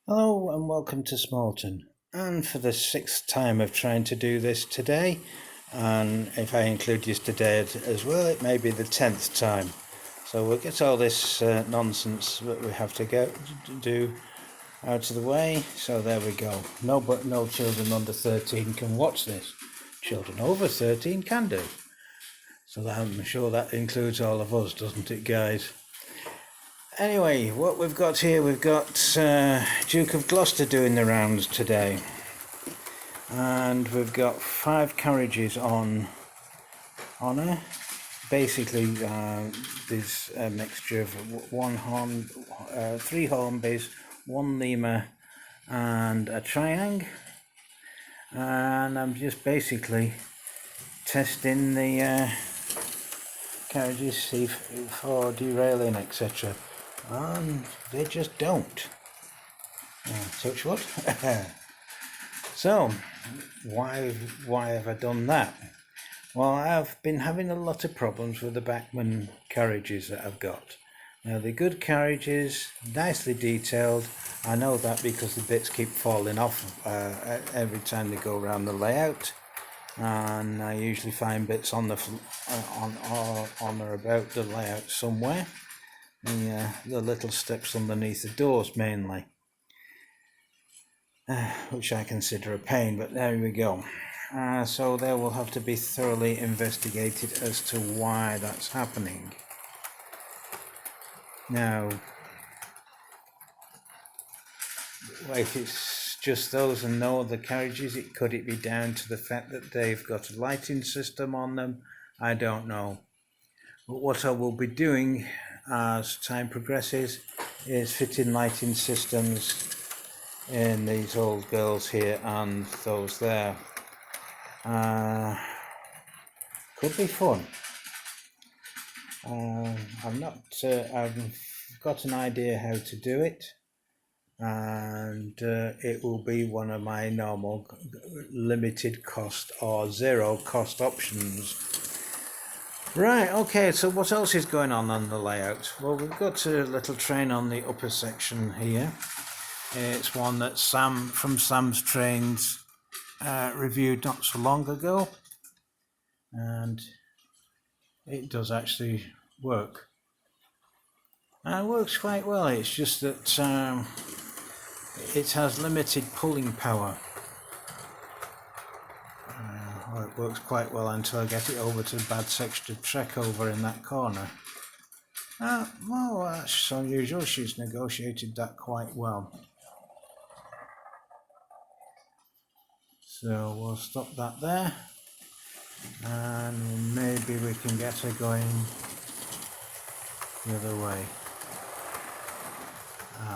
Hello and welcome to Smallton. And for the sixth time of trying to do this today, and if I include yesterday as well, it may be the 10th time. So we'll get all this nonsense that we have to do out of the way. So there we go. No children under 13 can watch this. Children over 13 can do. So I'm sure that includes all of us, doesn't it, guys? Anyway, what we've got here, we've got Duke of Gloucester doing the rounds today. And we've got 5 carriages on honour. Basically, there's a mixture of 3 Hornbys, 1 Lima and a Triang. And I'm just basically testing the carriages, see for derailing, etc. And they just don't. Touch wood. So, why have I done that? Well, I've been having a lot of problems with the Bachmann carriages that I've got. Now, they're good carriages, nicely detailed. I know that because the bits keep falling off every time they go around the layout. And I usually find bits on or about the layout somewhere. The little steps underneath the doors mainly, which I consider a pain, but there we go. So they will have to be thoroughly investigated as to why that's happening. Now, if it's just those and no other carriages, could it be down to the fact that they've got a lighting system on them? I don't know. But what I will be doing as time progresses is fitting lighting systems in these old girls here and those there. Could be fun. I've got an idea how to do it, and it will be one of my normal limited cost or zero cost options. Right, okay, so what else is going on the layout? Well, we've got a little train on the upper section here. It's one that Sam from Sam's Trains reviewed not so long ago, and it does actually work. And it works quite well. It's just that it has limited pulling power. Well, it works quite well until I get it over to the bad section of trek over in that corner. Well, that's unusual. She's negotiated that quite well. So we'll stop that there, and maybe we can get her going the other way.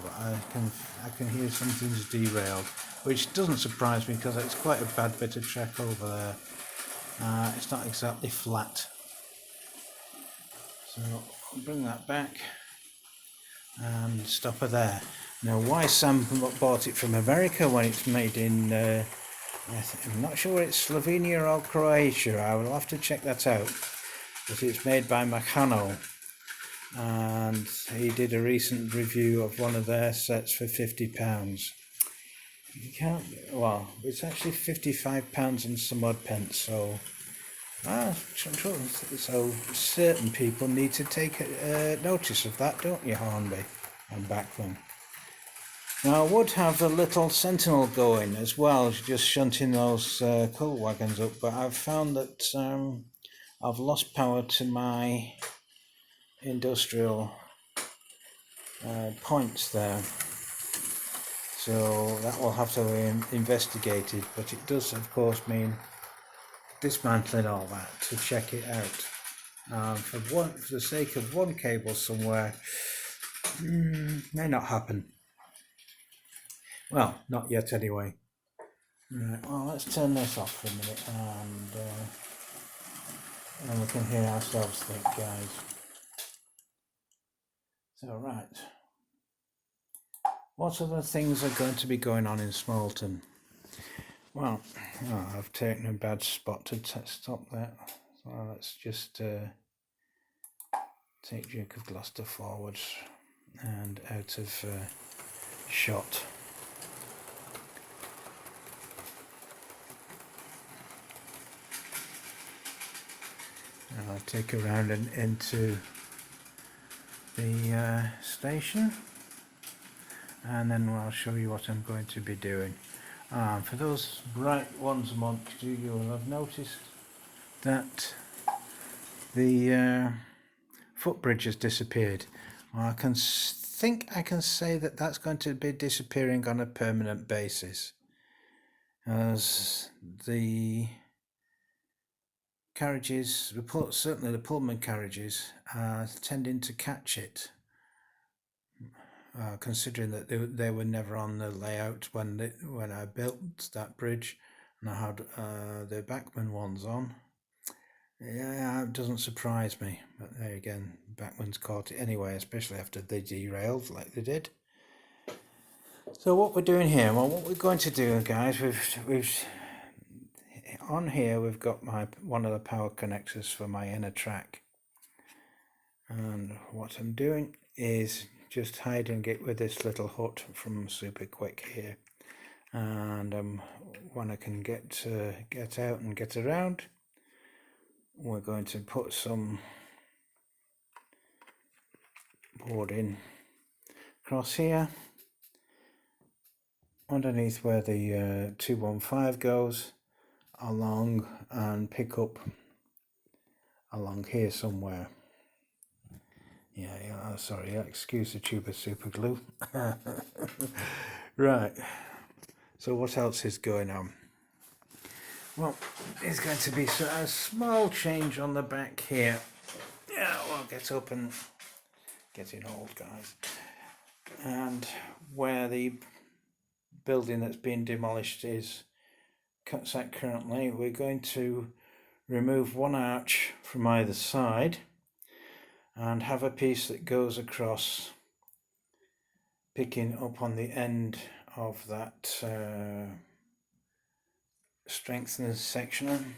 But I can hear something's derailed, which doesn't surprise me because it's quite a bad bit of trek over there. It's not exactly flat. So I'll bring that back and stop her there. Now, why Sam bought it from America when it's made in, I'm not sure it's Slovenia or Croatia. I will have to check that out. But it's made by Meccano. And he did a recent review of one of their sets for £50. You can't, well, it's actually £55 and some odd pence, so certain people need to take notice of that, don't you, Hornby and Bachmann? Now, I would have a little sentinel going as well, just shunting those coal wagons up, but I've found that I've lost power to my industrial points there, so that will have to be investigated, but it does of course mean dismantling all that to check it out. For the sake of one cable somewhere, may not happen. Well, not yet anyway. Right, well, let's turn this off for a minute and we can hear ourselves think, guys. So, right. What other things are going to be going on in Smallton? Well, I've taken a bad spot to stop that. So let's just take Duke of Gloucester forwards and out of shot. I'll take you around and into the station, and then I'll show you what I'm going to be doing. For those bright ones amongst you, you will have noticed that the footbridge has disappeared. Well, I think I can say that that's going to be disappearing on a permanent basis, as the carriages, certainly the Pullman carriages, are tending to catch it, considering that they were never on the layout when I built that bridge, and I had the Bachmann ones on. Yeah, it doesn't surprise me, but there again, Bachmann's caught it anyway, especially after they derailed like they did. So what we're doing here, well, what we're going to do, guys, we've on here we've got one of the power connectors for my inner track, and what I'm doing is just hiding it with this little hut from Super Quick here, and when I can get out and get around, we're going to put some board in across here underneath where the 215 goes, along, and pick up along here somewhere. Yeah, sorry, excuse the tube of super glue. Right, so what else is going on? Well, there's going to be a small change on the back here. Yeah, well, get up and getting old, guys. And where the building that's been demolished is sat currently, we're going to remove one arch from either side and have a piece that goes across, picking up on the end of that strengthener section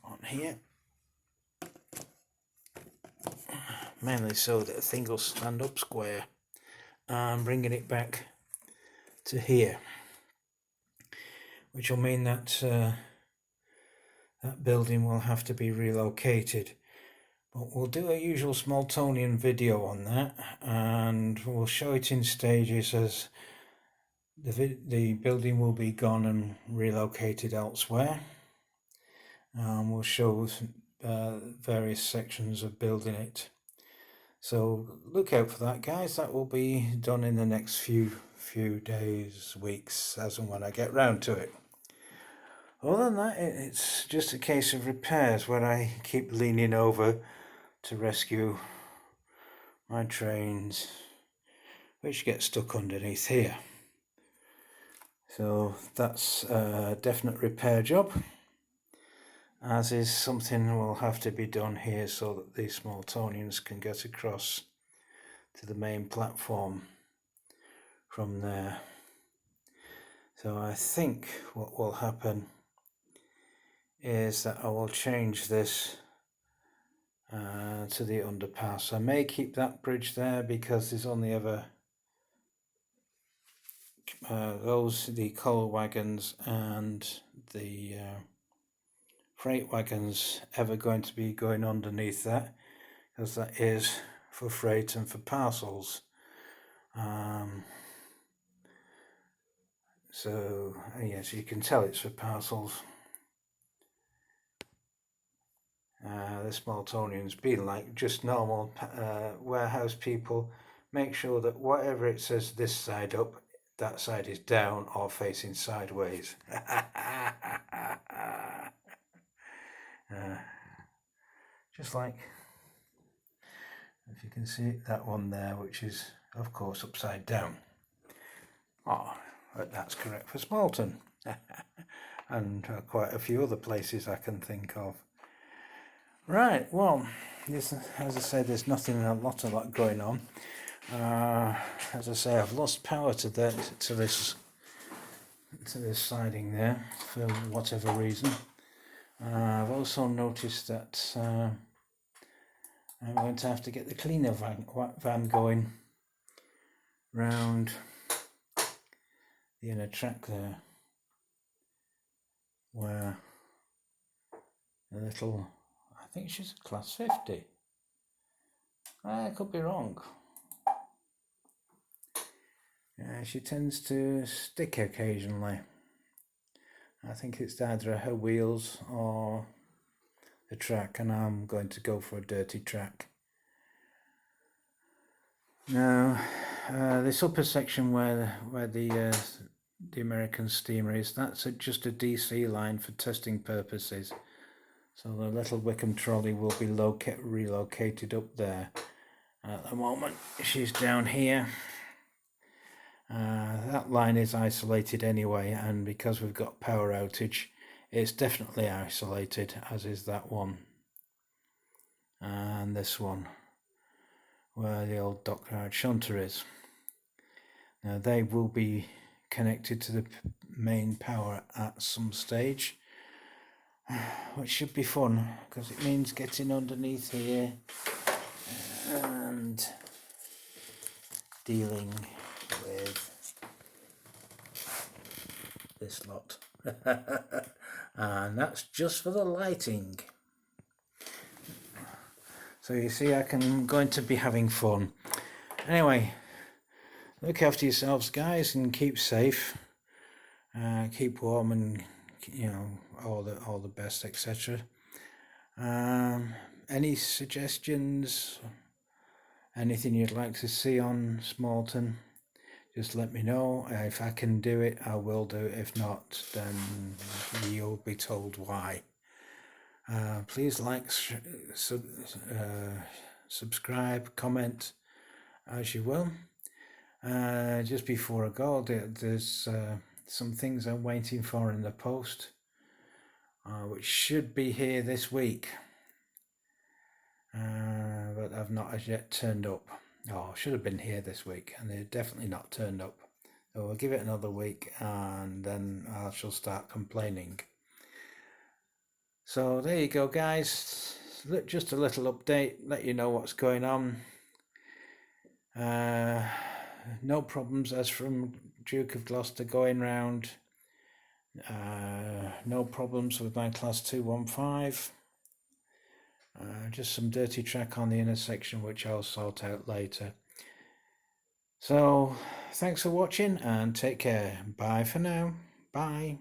on here, mainly so that the thing will stand up square, and bringing it back to here, which will mean that that building will have to be relocated. But we'll do a usual Smalltonian video on that, and we'll show it in stages as the building will be gone and relocated elsewhere. We'll show various sections of building it. So look out for that, guys. That will be done in the next few days, weeks, as and when I get round to it. Other than that, it's just a case of repairs where I keep leaning over to rescue my trains, which get stuck underneath here. So that's a definite repair job, as is something will have to be done here so that the Smalltonians can get across to the main platform from there. So I think what will happen is that I will change this to the underpass. I may keep that bridge there because there's only ever the coal wagons and the freight wagons ever going to be going underneath that, because that is for freight and for parcels. So yes, you can tell it's for parcels. The Smalltonians, being like just normal warehouse people, make sure that whatever it says this side up, that side is down or facing sideways. Just like, if you can see it, that one there, which is of course upside down. Oh, that's correct for Smallton. And quite a few other places I can think of. Right, well, as I say, there's nothing a lot going on. As I say, I've lost power to this siding there for whatever reason. I've also noticed that I'm going to have to get the cleaner van going round the inner track there, where the little think she's a class 50. I could be wrong. She tends to stick occasionally. I think it's either her wheels or the track, and I'm going to go for a dirty track. Now, this upper section where the American steamer is, that's just a DC line for testing purposes. So the little Wickham trolley will be relocated up there. At the moment, she's down here. That line is isolated anyway, and because we've got power outage, it's definitely isolated, as is that one. And this one, where the old dockyard shunter is. Now they will be connected to the main power at some stage, which should be fun, because it means getting underneath here and dealing with this lot. And that's just for the lighting. So you see, I'm going to be having fun. Anyway, look after yourselves, guys, and keep safe. Keep warm, and all the best, etc. Any suggestions? Anything you'd like to see on Smallton? Just let me know. If I can do it, I will do it. If not, then you'll be told why. Please like, subscribe, comment, as you will. Just before I go, there's some things I'm waiting for in the post, which should be here this week, but I've not as yet turned up. Should have been here this week, and they're definitely not turned up. So we'll give it another week, and then I shall start complaining. So there you go, guys. Just a little update, let you know what's going on. No problems as from Duke of Gloucester going round. No problems with my class 215. Just some dirty track on the intersection, which I'll sort out later. So thanks for watching, and take care. Bye for now. Bye.